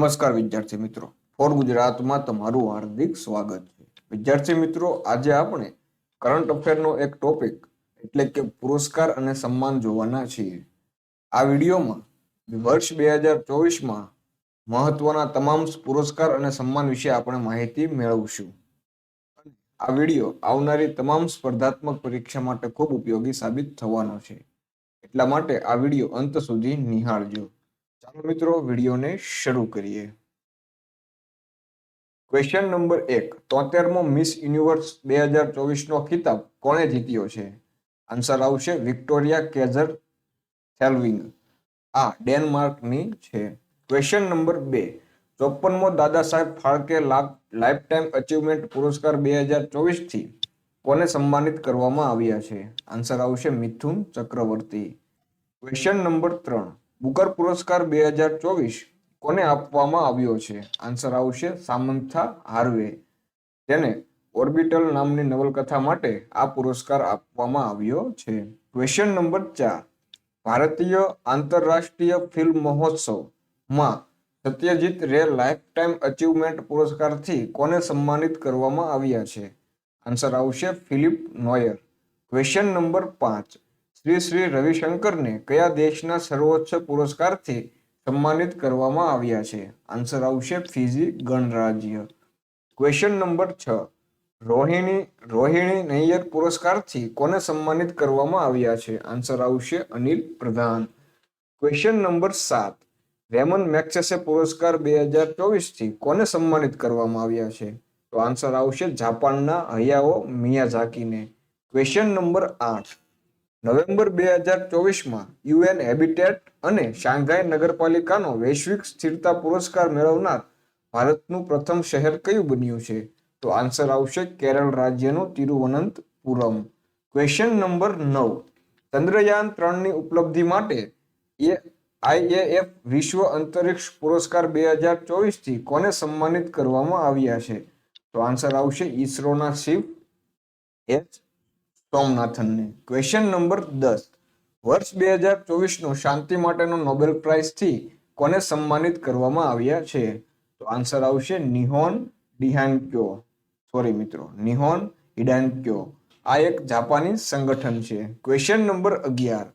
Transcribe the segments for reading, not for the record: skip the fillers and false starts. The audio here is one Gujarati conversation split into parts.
નમસ્કાર વિદ્યાર્થી મિત્રો, ફોર ગુજરાતમાં તમારું હાર્દિક સ્વાગત છે. વિદ્યાર્થી મિત્રો, આજે આપણે કરંટ અફેરનો એક ટોપિક એટલે કે પુરસ્કાર અને સન્માન જોવાના છીએ. આ વિડીયોમાં વર્ષ 2024માં મહત્વના તમામ પુરસ્કાર અને સન્માન વિશે આપણે માહિતી મેળવશું. આ વિડીયો આવનારી તમામ સ્પર્ધાત્મક પરીક્ષા માટે ખૂબ ઉપયોગી સાબિત થવાનો છે. એટલા માટે આ વિડીયો અંત સુધી નિહાળજો. ચાલો મિત્રો, વિડીયોને શરૂ કરીએ. ક્વેશ્ચન નંબર 1, 73મો મિસ યુનિવર્સ 2024નો ખિતાબ કોણે જીત્યો છે? આન્સર આવશે વિક્ટોરિયા કેઝર થેલ્વિંગ. આ ડેનમાર્કની છે. ક્વેશ્ચન નંબર 2, 54મો દાદા Saheb Phalke life time achievement પુરસ્કાર 2024 થી કોને સન્માનિત કરવામાં આવ્યા છે? આન્સર આવશે મિથુન ચક્રવર્તી. ક્વેશ્ચન નંબર 3, બુકર પુરસ્કાર 2024 કોને આપવામાં આવ્યો છે? આન્સર આવશે સામંથા હાર્વે. તેને ઓર્બિટલ નામની નવલકથા માટે આ પુરસ્કાર આપવામાં આવ્યો છે. ક્વેશ્ચન નંબર 4, ભારતીય આંતરરાષ્ટ્રીય ફિલ્મ મહોત્સવમાં સત્યજીત રે લાઈફ ટાઈમ અચીવમેન્ટ પુરસ્કારથી કોને સન્માનિત કરવામાં આવ્યા છે? આન્સર આવશે Philip Noyer. Question number 5, Shri રવિશંકરને કયા દેશના સર્વોચ્ચ પુરસ્કારથી સન્માનિત કરવામાં આવ્યા છે? આન્સર આવશે ફિજી ગણરાજ્ય. ક્વેશ્ચન નંબર 6, રોહિણી નૈયર પુરસ્કારથી કોને સન્માનિત કરવામાં આવ્યા છે? આન્સર આવશે અનિલ પ્રધાન. ક્વેશ્ચન નંબર 7, રેમન મેગ્સેસે પુરસ્કાર 2024 થી કોને સન્માનિત કરવામાં આવ્યા છે? તો આન્સર આવશે જાપાનના હયાઓ મિયાઝાકીને. ક્વેશ્ચન નંબર 8, નવેમ્બર 2024માં યુએન હેબિટેટ અને શાંઘાઈ નગરપાલિકાનો વૈશ્વિક સ્થિરતા પુરસ્કાર મેળવનાર ભારતનું પ્રથમ શહેર કયું બન્યું છે? તો આન્સર આવશે કેરળ રાજ્યનું તિરુવનંતપુરમ. ક્વેશ્ચન નંબર 9, ચંદ્રયાન 3ની ઉપલબ્ધિ માટે આઈએએફ વિશ્વ અંતરિક્ષ પુરસ્કાર 2024 થી કોને સન્માનિત કરવામાં આવ્યા છે? તો આન્સર આવશે ઈસરોના શિવ એચ સોમનાથનને. ક્વેશ્ચન નંબર 10, વર્ષ 2024નો શાંતિ માટેનો નોબેલ પ્રાઇઝથી કોને સન્માનિત કરવામાં આવ્યા છે? તો આન્સર આવશે નિહોન હિડાન્ક્યો. આ એક જાપાની સંગઠન છે. ક્વેશ્ચન નંબર 11,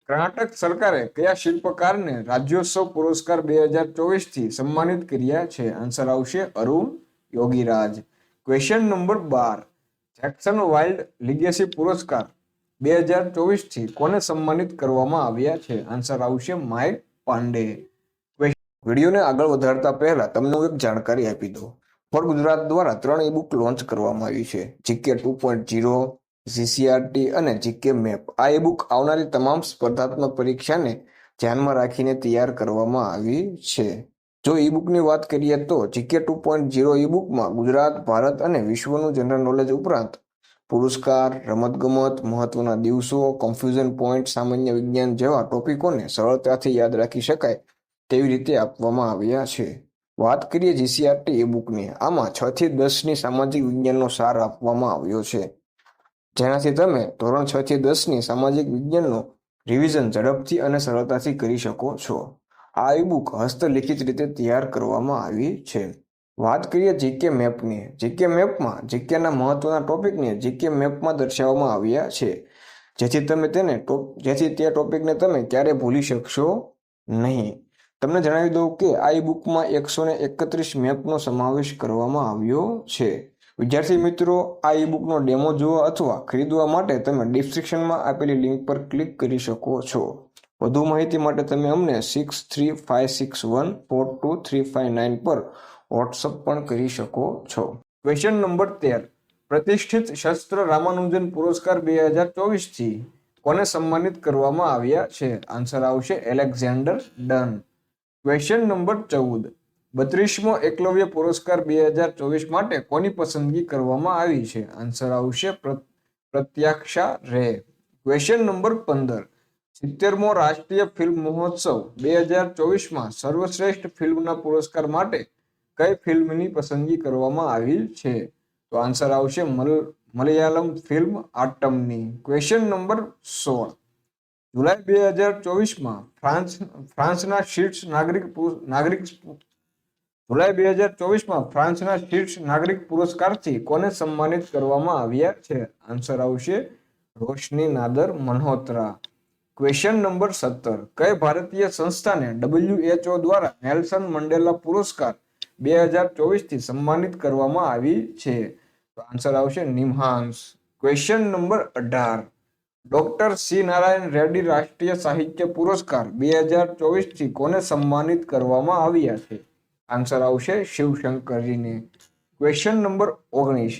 કર્ણાટક સરકારે કયા શિલ્પકારને રાજ્યોત્સવ પુરસ્કાર 2024 થી સન્માનિત કર્યા છે? આન્સર આવશે Arun Yogiraj. Question number 12, Jackson Wild Legacy પુરસ્કાર 2024 થી કોને સન્માનિત કરવામાં આવ્યા છે? આન્સર આવશે માઇક પાંડે. વિડીયોને આગળ વધારતા પહેલા તમને હું એક જાણકારી આપી દઉં. ફોર ગુજરાત દ્વારા 3 ઈ-બુક લોન્ચ કરવામાં આવી છે: જીકે 2.0, જીસીઆરટી અને જીકે મેપ. આ ઈ-બુક આવનારી તમામ સ્પર્ધાત્મક પરીક્ષાને ધ્યાનમાં રાખીને તૈયાર કરવામાં આવી છે. જો ઈ-બુકની વાત કરીએ તો જીકે 2.0 ઈ-બુકમાં ગુજરાત, ભારત અને વિશ્વનું જનરલ નોલેજ ઉપરાંત પુરસ્કાર, રમતગમત, મહત્વના દિવસો, કન્ફ્યુઝન પોઈન્ટ, સામાન્ય વિજ્ઞાન જેવા ટોપિકોને સરળતાથી યાદ રાખી શકાય તેવી રીતે આપવામાં આવ્યા છે. વાત કરીએ જીસીઆરટી ઈ-બુકની, આમાં 6 થી 10ની સામાજિક વિજ્ઞાનનો સાર આપવામાં આવ્યો છે, જેનાથી તમે ધોરણ 6 થી 10ની સામાજિક વિજ્ઞાનનું રિવિઝન ઝડપથી અને સરળતાથી કરી શકો છો. આ ઈ-બુક હસ્તલિખિત રીતે તૈયાર કરવામાં આવી છે. વાત કરીએ જીકે મેપની. જીકે મેપમાં જીકેના મહત્વના ટોપિકને જીકે મેપમાં દર્શાવવામાં આવ્યા છે, જેથી તે ટોપિકને તમે ક્યારે ભૂલી શકશો નહીં. તમને જણાવી દઉં કે આ ઈ-બુકમાં 131 મેપનો સમાવેશ કરવામાં આવ્યો છે. વિદ્યાર્થી મિત્રો, આ ઈ-બુકનો ડેમો જોવા અથવા ખરીદવા માટે તમે ડિસ્ક્રિપ્શનમાં આપેલી લિંક પર ક્લિક કરી શકો છો. વધુ માહિતી માટે તમે અમને 6356142359 પર વોટ્સઅપ પણ કરી શકો છો. ક્વેશ્ચન નંબર 13, પ્રતિષ્ઠિત શસ્ત્ર રામાનુજન પુરસ્કાર 2024 થી કોને સન્માનિત કરવામાં આવ્યા છે? આન્સર આવશે એલેક્ઝાન્ડર ડન. ક્વેશ્ચન નંબર 14, 32મો એકલવ્ય પુરસ્કાર 2024 માટે કોની પસંદગી કરવામાં આવી છે? આન્સર આવશે પ્રત્યાક્ષા રે. ક્વેશ્ચન નંબર 15, 70મો રાષ્ટ્રીય ફિલ્મ મહોત્સવ 2024માં સર્વશ્રેષ્ઠ ફિલ્મના પુરસ્કાર માટે કઈ ફિલ્મની પસંદગી કરવામાં આવી છે? તો આન્સર આવશે મલયાલમ ફિલ્મ આટમની. ક્વેશ્ચન નંબર 16, જુલાઈ 2024માં ફ્રાન્સના શીર્ષ નાગરિક જુલાઈ 2024માં ફ્રાન્સના શીર્ષ નાગરિક પુરસ્કારથી કોને સન્માનિત કરવામાં આવ્યા છે? આન્સર આવશે રોશની નાદર મલ્હોત્રા. Question number 17. કઈ ભારતીય સંસ્થાને WHO દ્વારા નેલ્સન મંડેલા પુરસ્કાર 2024 થી સન્માનિત કરવામાં આવી છે? તો આન્સર આવશે NIMHANS. Question number 18. Doctor C Narayana Reddy રાષ્ટ્રીય સાહિત્ય પુરસ્કાર 2024 થી કોને સન્માનિત કરવામાં આવ્યા છે? આન્સર આવશે શિવશંકરજીને. Question number 19.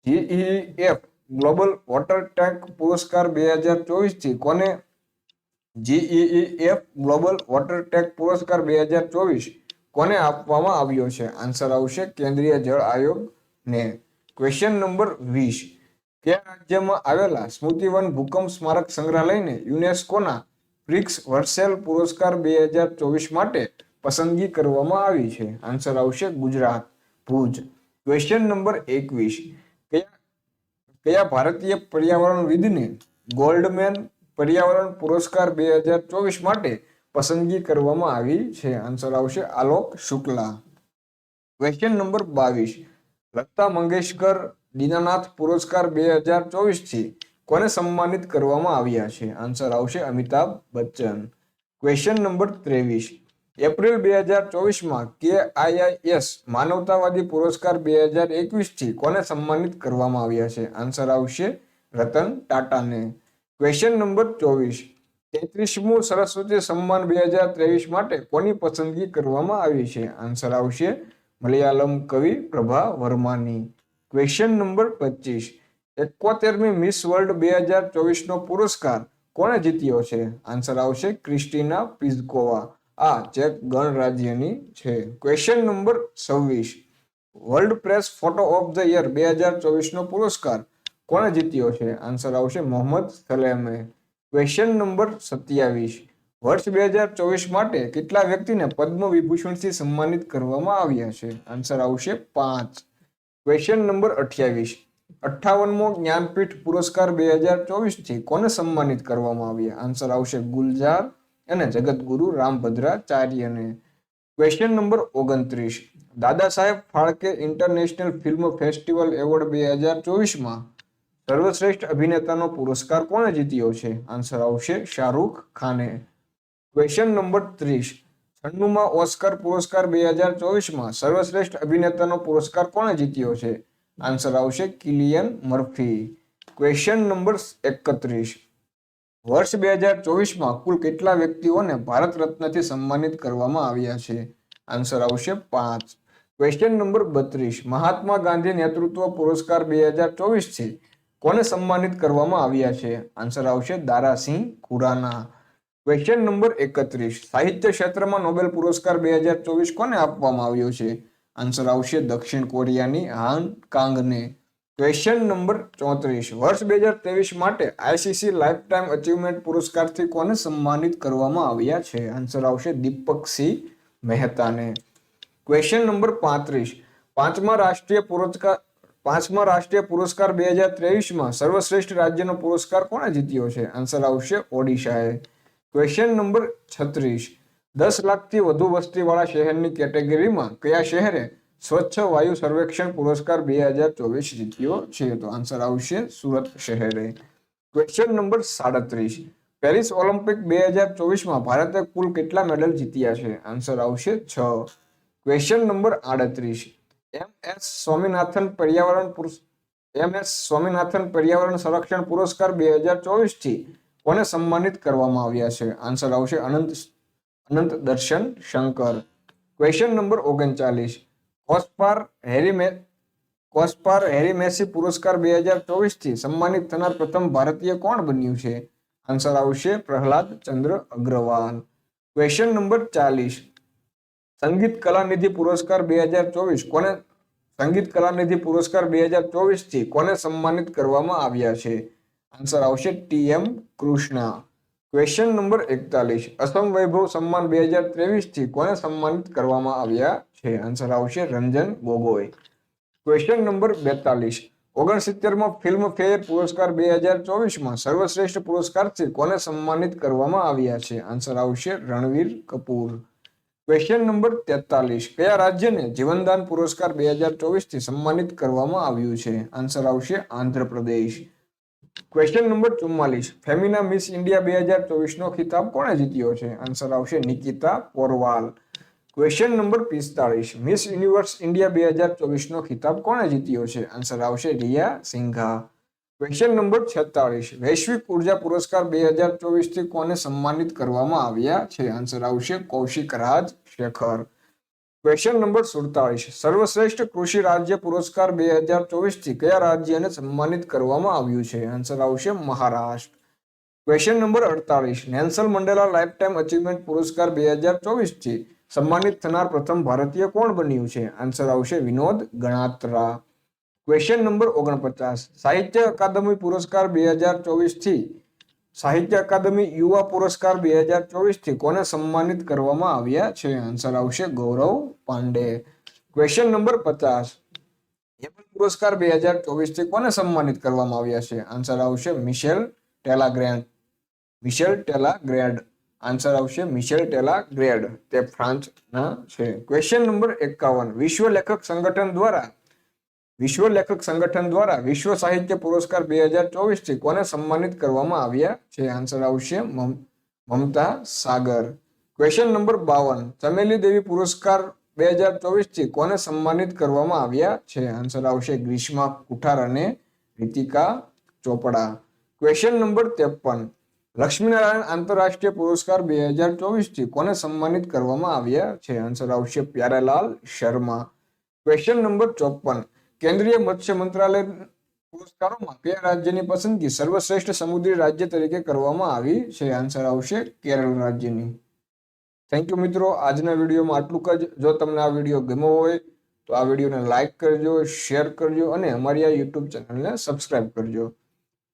GEF global water tank પુરસ્કાર 2024 થી કોને GEF ગ્લોબલ વોટર ટેન્ક પુરસ્કાર 2024 કોને આપવામાં આવ્યો છે? આન્સર આવશે કેન્દ્રીય જળ આયોગને. Question number 20. કયા રાજ્યમાં આવેલા સ્મૃતિવન ભૂકંપ સ્મારક સંગ્રહાલયને યુનેસ્કોના પ્રિક્સ વર્સેલ પુરસ્કાર 2024 માટે પસંદગી કરવામાં આવી છે? આન્સર આવશે ગુજરાત, ભુજ. Question number 21. કયા ભારતીય પર્યાવરણવિદને ગોલ્ડમેન પર્યાવરણ પુરસ્કાર 2024 માટે પસંદગી કરવામાં આવી છે? આન્સર આવશે આલોક શુક્લા. Question number 22. લતા મંગેશકર દીનાનાથ પુરસ્કાર 2024 થી કોને સન્માનિત કરવામાં આવ્યા છે? આન્સર આવશે Amitabh Bachchan. Question number 23. April 2024માં KIIS માનવતાવાદી પુરસ્કાર 2021 થી કોને સન્માનિત કરવામાં આવ્યા છે? આન્સર આવશે રતન ટાટાને. Question number 24. 33મું સરસ્વતી સન્માન 2023 માટે કોની પસંદગી કરવામાં આવી છે? આન્સર આવશે મલયાલમ કવિ પ્રભા વર્માની. Question number 25. 71મી મિસ વર્લ્ડ 2024 નો પુરસ્કાર કોણે જીત્યો છે? આન્સર આવશે ક્રિસ્ટીના પિઝકોવા. આ ચેક ગણરાજ્યની છે. Question number 26. World press photo of the year 2024 નો પુરસ્કાર કોણે જીત્યો છે? આન્સર આવશે મોહમ્મદ સલેમે. Question number 27. વર્ષ 2024 માટે કેટલા વ્યક્તિને પદ્મ વિભૂષણથી સન્માનિત કરવામાં આવ્યા છે? આન્સર આવશે 5. Question number 28. 58મો જ્ઞાનપીઠ પુરસ્કાર 2024 થી કોને સન્માનિત કરવામાં આવ્યા? આન્સર આવશે ગુલજાર અને જગતગુરુ રામભદ્રાચાર્યને. Question number 29. Dada Saheb Phalke international film festival award 2024માં સર્વશ્રેષ્ઠ અભિનેતાનો પુરસ્કાર કોણે જીત્યો છે? આન્સર આવશે શાહરૂખ ખાને. Question number 30. 96માં ઓસ્કર પુરસ્કાર 2024માં સર્વશ્રેષ્ઠ અભિનેતાનો પુરસ્કાર કોણે જીત્યો છે? આન્સર આવશે કિલિયન મર્ફી. Question number 31. વર્ષ 2024માં કુલ કેટલા વ્યક્તિઓને ભારત રત્નથી સન્માનિત કરવામાં આવ્યા છે? આન્સર આવશે 5. Question number 32. મહાત્મા ગાંધી નેતૃત્વ પુરસ્કાર 2024 થી કોને સન્માનિત કરવામાં આવ્યા છે? આન્સર આવશે દારાસિંહ ખુરાના. Question number 31. સાહિત્ય ક્ષેત્રમાં નોબેલ પુરસ્કાર 2024 કોને આપવામાં આવ્યો છે? આન્સર આવશે દક્ષિણ કોરિયાની હાન કાંગને. Question number 34. વર્ષ 2023 માટે ICC લાઈફ ટાઈમ અચીવમેન્ટ પુરસ્કારથી કોને સન્માનિત કરવામાં આવ્યા છે? આન્સર આવશે દીપકસિંહ મહેતાને. Question number 35. પાંચમા રાષ્ટ્રીય પુરસ્કાર 2023માં સર્વશ્રેષ્ઠ રાજ્યનો પુરસ્કાર કોણે જીત્યો છે? આન્સર આવશે ઓડિશાએ. Question number 36. 10 લાખથી વધુ વસ્તીવાળા શહેરની કેટેગરીમાં કયા શહેરે સ્વચ્છ વાયુ સર્વેક્ષણ પુરસ્કાર 2024 જીત્યો છે? તો આન્સર આવશે સુરત શહેરે. Question number 37. પેરિસ ઓલિમ્પિક 2024માં ભારતે કુલ કેટલા મેડલ જીત્યા છે? આન્સર આવશે 6. Question number 38. MS સ્વામિનાથન પર્યાવરણ સંરક્ષણ પુરસ્કાર 2024 થી કોને સન્માનિત કરવામાં આવ્યા છે? આન્સર આવશે Anant Darshan Shankar. Question number 39. COSPAR Harry Massey પુરસ્કાર 2024 થી સન્માનિત થનાર પ્રથમ ભારતીય કોણ બન્યું છે? આન્સર આવશે પ્રહલાદ ચંદ્ર અગ્રવાલ. Question number 40. સંગીત કલાનિધિ પુરસ્કાર 2024 થી કોને સન્માનિત કરવામાં આવ્યા છે? આન્સર આવશે TM Krishna. Question number 41. Assam Vaibhav Samman 2023 થી કોને સન્માનિત કરવામાં આવ્યા છે? આન્સર આવશે રંજન ગોગોઈ. Question number 42. 69મો ફિલ્મ ફેર પુરસ્કાર 2024માં સર્વશ્રેષ્ઠ પુરસ્કારથી કોને સન્માનિત કરવામાં આવ્યા છે? આન્સર આવશે રણવીર કપૂર. ક્વેશ્ચન નંબર 43, કયા રાજ્યને જીવનદાન પુરસ્કાર 2024 થી સન્માનિત કરવામાં આવ્યું છે? આન્સર આવશે Andhra Pradesh. Question number 44, Femina miss India 2024 નો ખિતાબ કોણે જીત્યો છે? આન્સર આવશે Nikita પોરવાલ. Question number 45, miss universe India 2024 નો ખિતાબ કોણે જીત્યો છે? આન્સર આવશે રિયા સિંઘા. ક્વેશ્ચન નંબર 46, વૈશ્વિક ઉર્જા પુરસ્કાર 2024 થી કોને સન્માનિત કરવામાં આવ્યા છે? આન્સર આવશે કૌશિક રાજ શેખર. ક્વેશ્ચન નંબર 47, સર્વશ્રેષ્ઠ કૃષિ રાજ્ય પુરસ્કાર 2024 થી કયા રાજ્યને સન્માનિત કરવામાં આવ્યું છે? આન્સર આવશે Maharashtra. Question number 48, Nelson Mandela life time achievement પુરસ્કાર 2024 થી સન્માનિત થનાર પ્રથમ ભારતીય કોણ બન્યું છે? આન્સર આવશે વિનોદ ગણાત્રા. ક્વેશ્ચન નંબર 49, સાહિત્ય અકાદમી પુરસ્કાર 2024 થી સાહિત્ય અકાદમી યુવા પુરસ્કાર 2024 થી કોને સન્માનિત કરવામાં આવ્યા છે? આન્સર આવશે ગૌરવ પાંડે. ક્વેશ્ચન નંબર 50, હેમન પુરસ્કાર 2024 થી કોને સન્માનિત કરવામાં આવ્યા છે? આન્સર આવશે મિશેલ ટેલાગ્રેડ. આન્સર આવશે મિશેલ ટેલાગ્રેડ. તે ફ્રાન્સના છે. ક્વેશ્ચન નંબર 51, વિશ્વ લેખક સંગઠન દ્વારા વિશ્વ સાહિત્ય પુરસ્કાર 2024 થી કોને સન્માનિત કરવામાં આવ્યા છે? આન્સર આવશે મમતા સાગર. ક્વેશ્ચન નંબર 52, ચમેલી દેવી પુરસ્કાર 2024 થી કોને સન્માનિત કરવામાં આવ્યા છે? આન્સર આવશે ગ્રીષ્મા કુઠાર અને રીતિકા ચોપડા. ક્વેશ્ચન નંબર 53, લક્ષ્મીનારાયણ આંતરરાષ્ટ્રીય પુરસ્કાર 2024 થી કોને સન્માનિત કરવામાં આવ્યા છે? આન્સર આવશે પ્યારેલાલ શર્મા. ક્વેશ્ચન નંબર 54, કેન્દ્રીય મત્સ્ય મંત્રાલય પુરસ્કારોમાં કયા રાજ્યની પસંદગી સર્વશ્રેષ્ઠ સમુદ્રી રાજ્ય તરીકે કરવામાં આવી છે? આન્સર આવશે કેરળ રાજ્યની. થેન્ક યુ મિત્રો, આજના વિડીયોમાં આટલું જ. જો તમને આ વિડીયો ગમ્યો હોય તો આ વિડીયોને લાઈક કરજો, શેર કરજો અને અમારી આ યુટ્યુબ ચેનલને સબસ્ક્રાઇબ કરજો.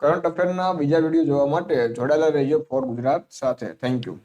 કરંટ અફેરના બીજા વિડીયો જોવા માટે જોડાયેલા રહેજો ફોર ગુજરાત સાથે. Thank you.